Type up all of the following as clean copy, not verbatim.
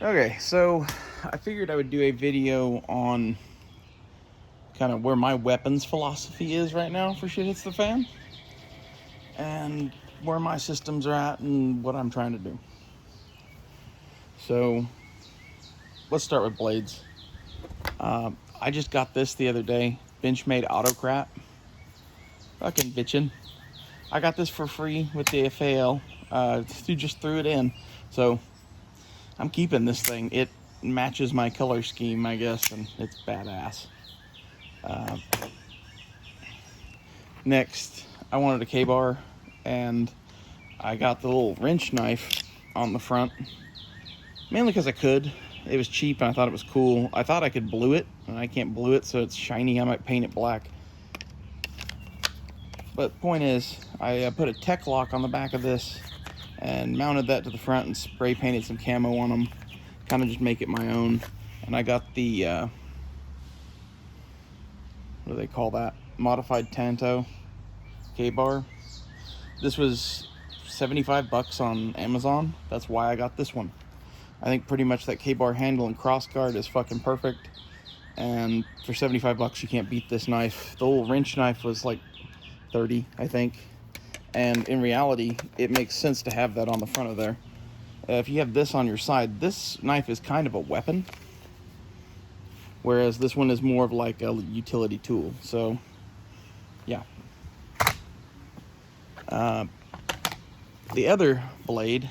Okay, so I figured I would do a video on kind of where my weapons philosophy is right now for shit hits the fan, and where my systems are at and what I'm trying to do. So let's start with blades. I just got this the other day, Benchmade Autocrat. Fucking bitchin'. I got this for free with the FAL. Dude just threw it in, so I'm keeping this thing. It matches my color scheme, I guess, and it's badass. Next, I wanted a K-bar, and I got the little wrench knife on the front, mainly because I could. It was cheap, and I thought it was cool. I thought I could blue it, and I can't blue it, so it's shiny. I might paint it black. But the point is, I put a tech lock on the back of this and mounted that to the front and spray painted some camo on them. Kind of just make it my own. And I got the, what do they call that? Modified Tanto K-bar. This was $75 on Amazon. That's why I got this one. I think pretty much that K-bar handle and crossguard is fucking perfect. And for $75 you can't beat this knife. The little wrench knife was like 30, I think. And in reality, it makes sense to have that on the front of there. If you have this on your side, this knife is kind of a weapon, whereas this one is more of like a utility tool. So, yeah. The other blade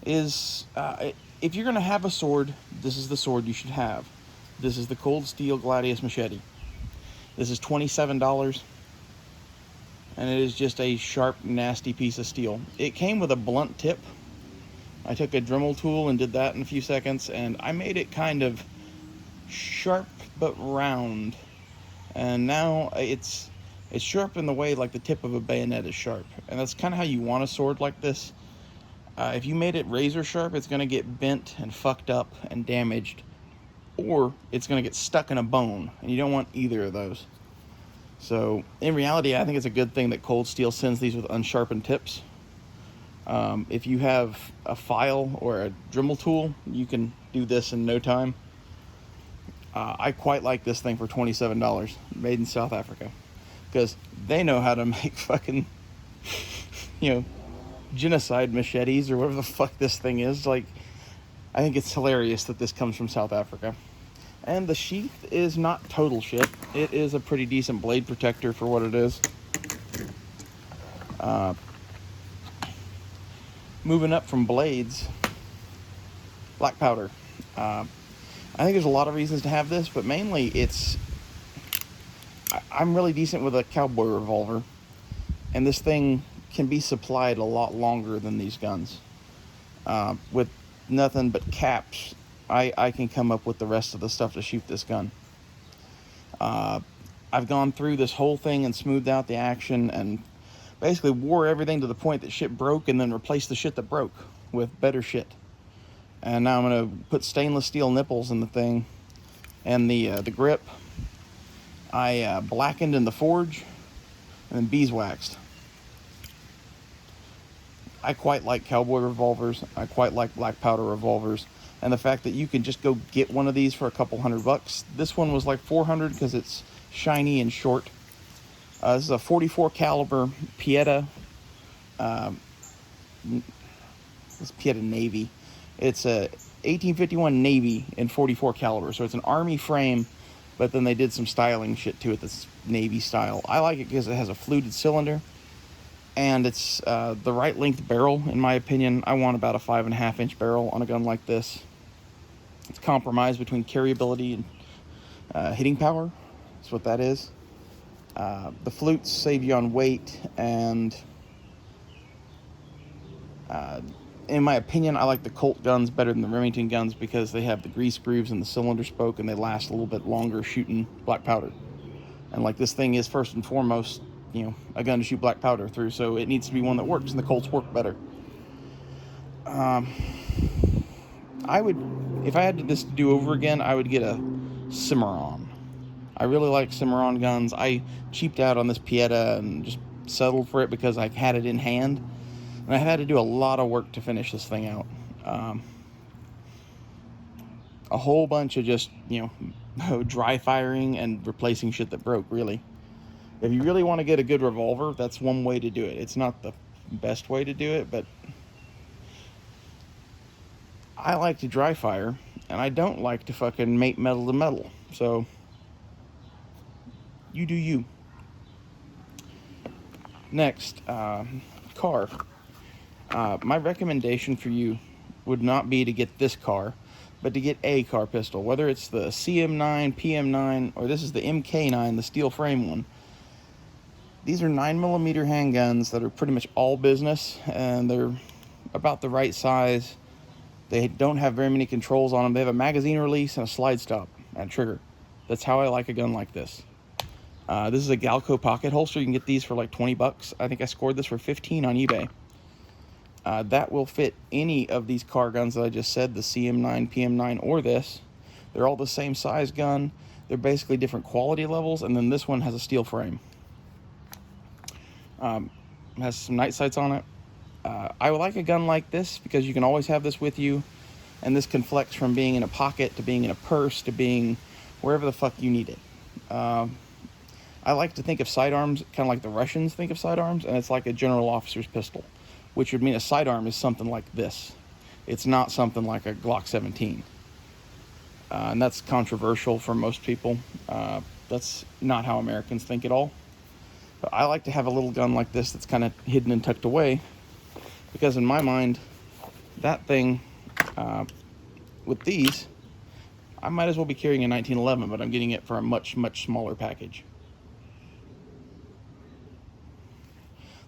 is, if you're going to have a sword, this is the sword you should have. This is the Cold Steel Gladius Machete. This is $27, and it is just a sharp, nasty piece of steel. It came with a blunt tip. I took a Dremel tool and did that in a few seconds, and I made it kind of sharp but round. And now it's sharp in the way like the tip of a bayonet is sharp. And that's kind of how you want a sword like this. If you made it razor sharp, it's going to get bent and fucked up and damaged, or it's going to get stuck in a bone, and you don't want either of those. So in reality, I think it's a good thing that Cold Steel sends these with unsharpened tips. If you have a file or a Dremel tool, you can do this in no time. I quite like this thing for $27, made in South Africa, because they know how to make fucking, genocide machetes or whatever the fuck this thing is. Like, I think it's hilarious that this comes from South Africa. And the sheath is not total shit. It is a pretty decent blade protector for what it is. Moving up from blades, black powder. I think there's a lot of reasons to have this, but mainly I'm really decent with a cowboy revolver, and this thing can be supplied a lot longer than these guns. With nothing but caps, I can come up with the rest of the stuff to shoot this gun. I've gone through this whole thing and smoothed out the action and basically wore everything to the point that shit broke, and then replaced the shit that broke with better shit. And now I'm going to put stainless steel nipples in the thing and the grip. I blackened in the forge and then beeswaxed. I quite like cowboy revolvers. I quite like black powder revolvers. And the fact that you can just go get one of these for a couple $100. This one was like $400 because it's shiny and short. This is a 44 caliber Pieta. It's Pieta Navy. It's a 1851 Navy in 44 caliber. So it's an Army frame, but then they did some styling shit to it that's Navy style. I like it because it has a fluted cylinder, and it's the right length barrel, in my opinion. I want about a 5.5 inch barrel on a gun like this. It's compromised between carryability and hitting power. That's what that is. The flutes save you on weight, and in my opinion, I like the Colt guns better than the Remington guns because they have the grease grooves and the cylinder spoke, and they last a little bit longer shooting black powder. And like, this thing is first and foremost, a gun to shoot black powder through, so it needs to be one that works, and the Colts work better. I would, if I had this to do over again, I would get a Cimarron. I really like Cimarron guns. I cheaped out on this Pieta and just settled for it because I had it in hand, and I had to do a lot of work to finish this thing out. a whole bunch of just, dry firing and replacing shit that broke, really. If you really want to get a good revolver, that's one way to do it. It's not the best way to do it, but I like to dry fire, and I don't like to fucking mate metal to metal. So, you do you. Next, car. My recommendation for you would not be to get this car, but to get a car pistol. Whether it's the CM9, PM9, or this is the MK9, the steel frame one. These are 9mm handguns that are pretty much all business, and they're about the right size. They don't have very many controls on them. They have a magazine release and a slide stop and a trigger. That's how I like a gun like this. This is a Galco pocket holster. You can get these for like 20 bucks. I think I scored this for 15 on eBay. That will fit any of these car guns that I just said, the CM9, PM9, or this. They're all the same size gun. They're basically different quality levels, and then this one has a steel frame. Has some night sights on it. I would like a gun like this because you can always have this with you, and this can flex from being in a pocket to being in a purse to being wherever the fuck you need it. I like to think of sidearms kind of like the Russians think of sidearms, and it's like a general officer's pistol, which would mean a sidearm is something like this. It's not something like a Glock 17. And that's controversial for most people. That's not how Americans think at all. But I like to have a little gun like this that's kind of hidden and tucked away, because in my mind, that thing, with these, I might as well be carrying a 1911, but I'm getting it for a much, much smaller package.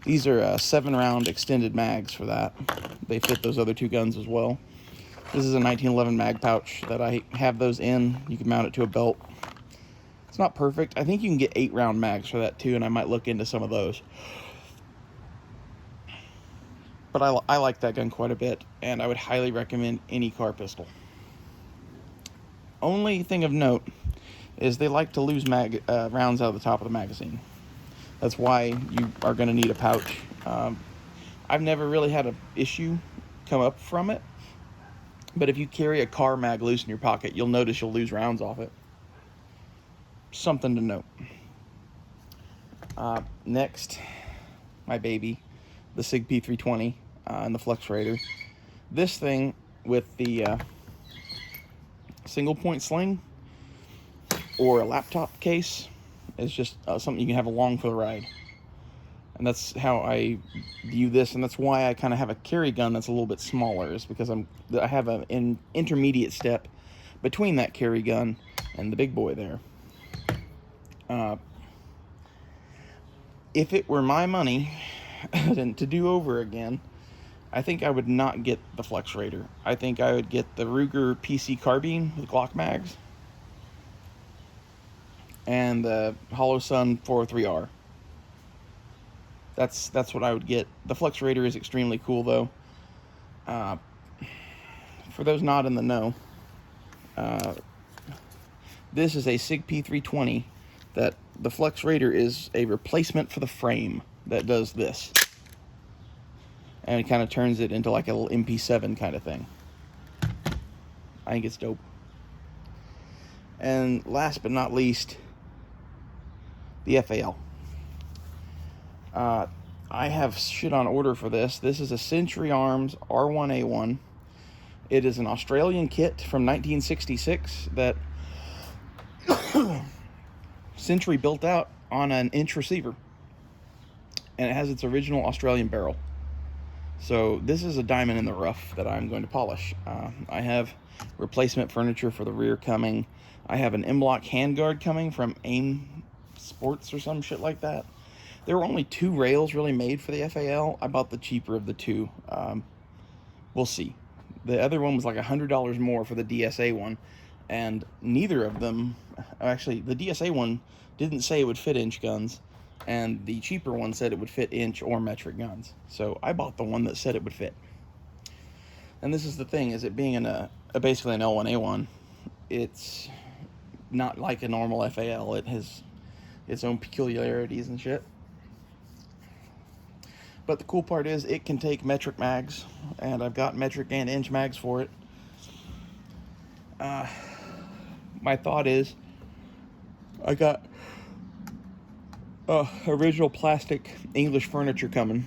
These are 7-round extended mags for that. They fit those other two guns as well. This is a 1911 mag pouch that I have those in. You can mount it to a belt. It's not perfect. I think you can get 8-round mags for that too, and I might look into some of those. But I like that gun quite a bit, and I would highly recommend any car pistol. Only thing of note is they like to lose rounds out of the top of the magazine. That's why you are going to need a pouch. I've never really had an issue come up from it, but if you carry a car mag loose in your pocket, you'll notice you'll lose rounds off it. Something to note. Next, my baby, the SIG P320 and the Flex Raider. This thing with the single point sling or a laptop case is just something you can have along for the ride. And that's how I view this, and that's why I kind of have a carry gun that's a little bit smaller, is because I have an intermediate step between that carry gun and the big boy there. If it were my money to do over again, I think I would not get the Flex Raider. I think I would get the Ruger PC carbine with Glock mags and the Hollow Sun 403R. That's what I would get. The Flex Raider is extremely cool, though. For those not in the know, this is a SIG P320 that the Flex Raider is a replacement for the frame that does this. And it kind of turns it into like a little MP7 kind of thing. I think it's dope. And last but not least, the FAL. I have shit on order for this. This is a Century Arms R1A1. It is an Australian kit from 1966 that Century built out on an inch receiver. And it has its original Australian barrel. So this is a diamond in the rough that I'm going to polish. I have replacement furniture for the rear coming. I have an M-Lock handguard coming from AIM Sports or some shit like that. There were only 2 rails really made for the FAL. I bought the cheaper of the 2. We'll see. The other one was like $100 more for the DSA one, and neither of them, actually the DSA one didn't say it would fit inch guns, and the cheaper one said it would fit inch or metric guns. So I bought the one that said it would fit. And this is the thing, is it being basically an L1A1, it's not like a normal FAL. It has its own peculiarities and shit. But the cool part is it can take metric mags, and I've got metric and inch mags for it. My thought is, I got original plastic English furniture coming.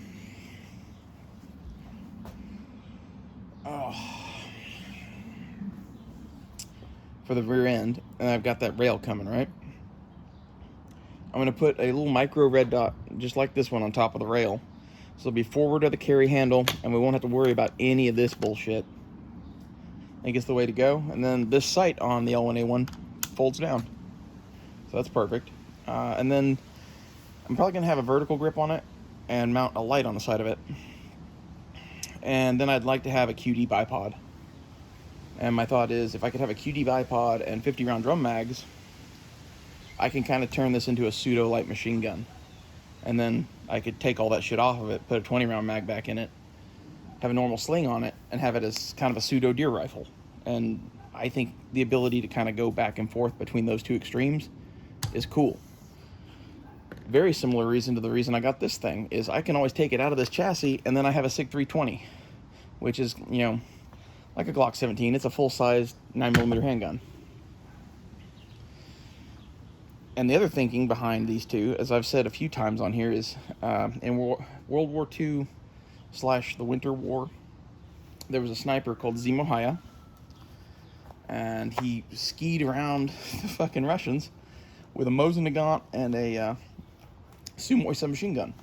For the rear end, and I've got that rail coming, right? I'm going to put a little micro red dot, just like this one, on top of the rail. So it'll be forward of the carry handle, and we won't have to worry about any of this bullshit. I think it's the way to go. And then this sight on the L1A1 folds down. So that's perfect. And then I'm probably going to have a vertical grip on it and mount a light on the side of it. And then I'd like to have a QD bipod. And my thought is, if I could have a QD bipod and 50-round drum mags, I can kind of turn this into a pseudo light machine gun. And then I could take all that shit off of it, put a 20-round mag back in it, have a normal sling on it, and have it as kind of a pseudo deer rifle. And I think the ability to kind of go back and forth between those two extremes is cool. Very similar reason to the reason I got this thing is I can always take it out of this chassis, and then I have a SIG 320, which is, you know, like a Glock 17. It's a full-size 9mm handgun. And the other thinking behind these two, as I've said a few times on here, is in World War II / the Winter War, there was a sniper called Zemo Haya, and he skied around the fucking Russians with a Mosin Nagant and a Sukhoi submachine gun.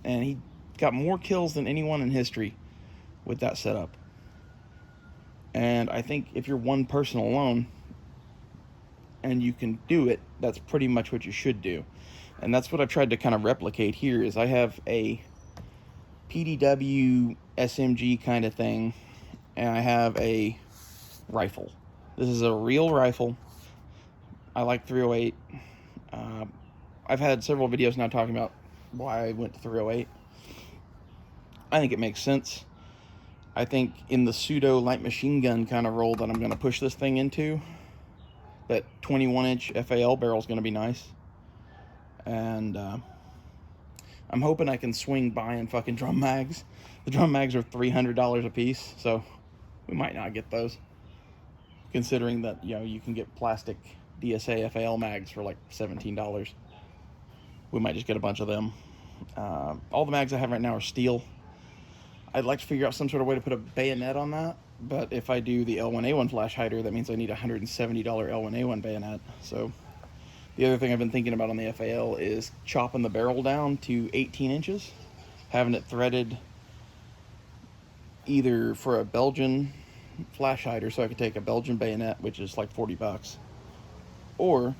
And he got more kills than anyone in history with that setup. And I think if you're one person alone and you can do it, that's pretty much what you should do. And that's what I've tried to kind of replicate here. Is I have a PDW SMG kind of thing, and I have a rifle. This is a real rifle. I like 308. I've had several videos now talking about why I went to 308. I think it makes sense. I think in the pseudo light machine gun kind of role that I'm going to push this thing into, that 21-inch FAL barrel is going to be nice. And I'm hoping I can swing buying fucking drum mags. The drum mags are $300 a piece, so we might not get those. Considering that, you know, you can get plastic DSA FAL mags for like $17. We might just get a bunch of them. All the mags I have right now are steel. I'd like to figure out some sort of way to put a bayonet on that, but if I do the L1A1 flash hider, that means I need a $170 L1A1 bayonet. So the other thing I've been thinking about on the FAL is chopping the barrel down to 18 inches, having it threaded either for a Belgian flash hider, so I could take a Belgian bayonet, which is like $40, or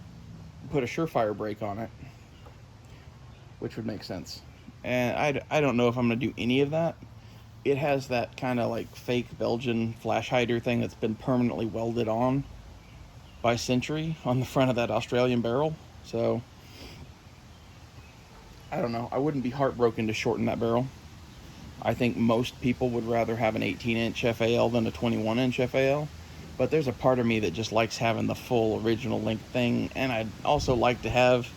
put a Surefire brake on it, which would make sense. And I don't know if I'm going to do any of that. It has that kind of like fake Belgian flash hider thing that's been permanently welded on by Century on the front of that Australian barrel. So I don't know. I wouldn't be heartbroken to shorten that barrel. I think most people would rather have an 18-inch FAL than a 21-inch FAL. But there's a part of me that just likes having the full original length thing. And I'd also like to have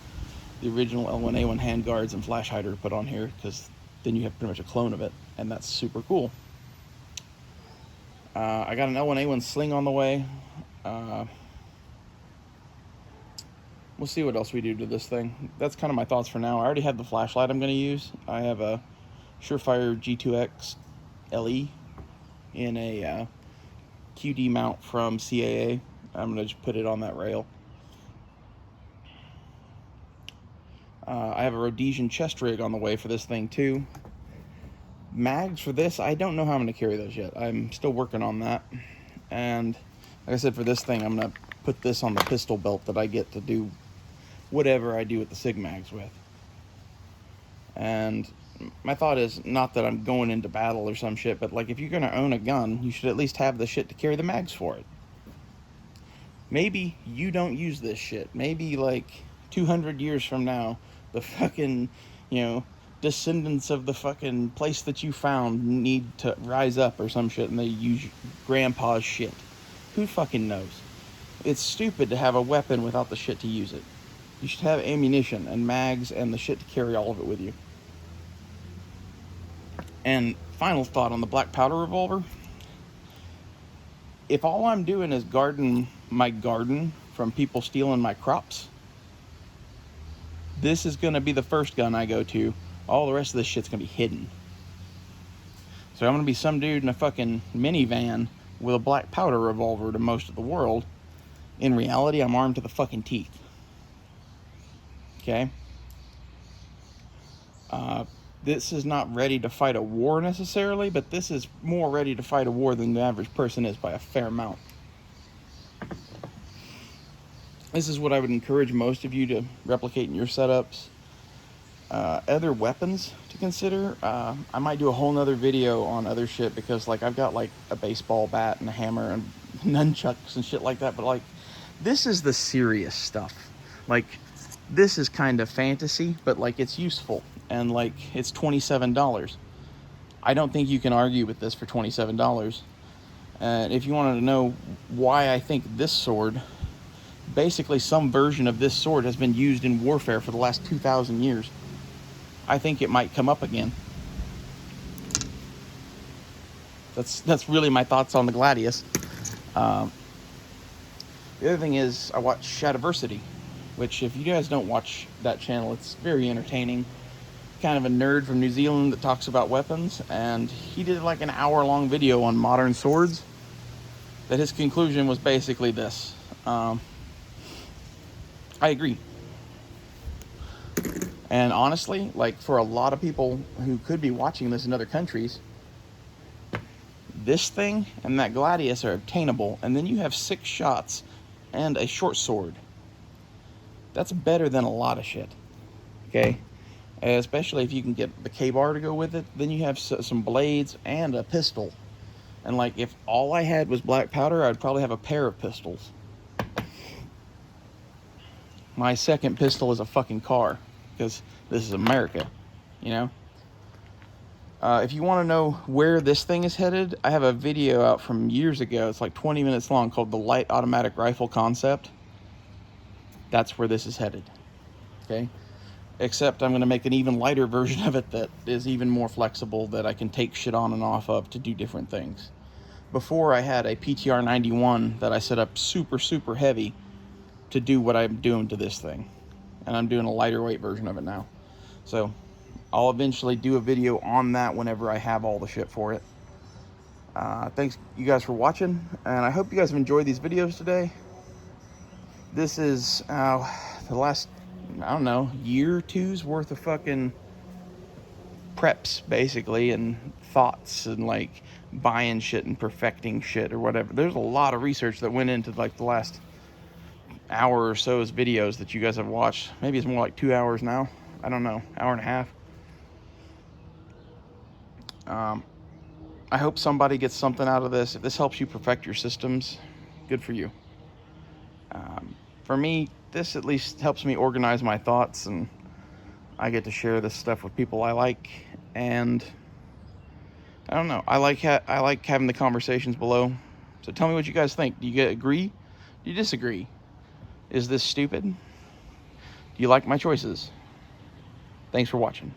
the original L1A1 handguards and flash hider put on here, because then you have pretty much a clone of it, and that's super cool. I got an L1A1 sling on the way. We'll see what else we do to this thing. That's kind of my thoughts for now. I already have the flashlight I'm going to use. I have a Surefire G2X LE in a QD mount from CAA. I'm going to just put it on that rail. I have a Rhodesian chest rig on the way for this thing too. Mags for this, I don't know how I'm going to carry those yet. I'm still working on that. And like I said, for this thing, I'm going to put this on the pistol belt that I get to do whatever I do with the SIG mags with. And my thought is, not that I'm going into battle or some shit, but like, if you're going to own a gun, you should at least have the shit to carry the mags for it. Maybe you don't use this shit. Maybe like 200 years from now, the fucking, you know, descendants of the fucking place that you found need to rise up or some shit, and they use grandpa's shit. Who fucking knows? It's stupid to have a weapon without the shit to use it. You should have ammunition and mags and the shit to carry all of it with you. And final thought on the black powder revolver. if all I'm doing is guarding my garden from people stealing my crops, this is going to be the first gun I go to. All the rest of this shit's going to be hidden. So I'm going to be some dude in a fucking minivan with a black powder revolver to most of the world. In reality, I'm armed to the fucking teeth. Okay? This is not ready to fight a war necessarily, but this is more ready to fight a war than the average person is by a fair amount. This is what I would encourage most of you to replicate in your setups. Other weapons to consider. I might do a whole nother video on other shit, because like I've got like a baseball bat and a hammer and nunchucks and shit like that, but like this is the serious stuff. Like this is kind of fantasy, but like it's useful, and like it's $27. I don't think you can argue with this for $27. And if you wanted to know why I think this sword, basically some version of this sword has been used in warfare for the last 2,000 years. I think it might come up again. That's really my thoughts on the Gladius. The other thing is, I watch Shadiversity, which if you guys don't watch that channel, it's very entertaining. Kind of a nerd from New Zealand that talks about weapons, and he did like an hour-long video on modern swords. That his conclusion was basically this. I agree. And honestly, like for a lot of people who could be watching this in other countries, this thing and that Gladius are obtainable, and then you have 6 shots and a short sword. That's better than a lot of shit. Okay? Especially if you can get the K-bar to go with it, then you have some blades and a pistol. And like if all I had was black powder, I'd probably have a pair of pistols. My second pistol is a fucking car, because this is America, you know? If you want to know where this thing is headed, I have a video out from years ago. It's like 20 minutes long, called The Light Automatic Rifle Concept. That's where this is headed, okay? Except I'm going to make an even lighter version of it that is even more flexible, that I can take shit on and off of to do different things. Before, I had a PTR 91 that I set up super, super heavy to do what I'm doing to this thing. And I'm doing a lighter weight version of it now. So I'll eventually do a video on that whenever I have all the shit for it. Thanks you guys for watching, and I hope you guys have enjoyed these videos today. This is the last, I don't know, year or two's worth of fucking preps, basically, and thoughts, and like buying shit and perfecting shit or whatever. There's a lot of research that went into like the last hour or so's videos that you guys have watched. Maybe it's more like 2 hours now. I don't know, hour and a half. I hope somebody gets something out of this. If this helps you perfect your systems, good for you. For me, this at least helps me organize my thoughts, and I get to share this stuff with people I like. And I don't know, I like having the conversations below. So tell me what you guys think. Do you agree? Do you disagree? Is this stupid? Do you like my choices? Thanks for watching.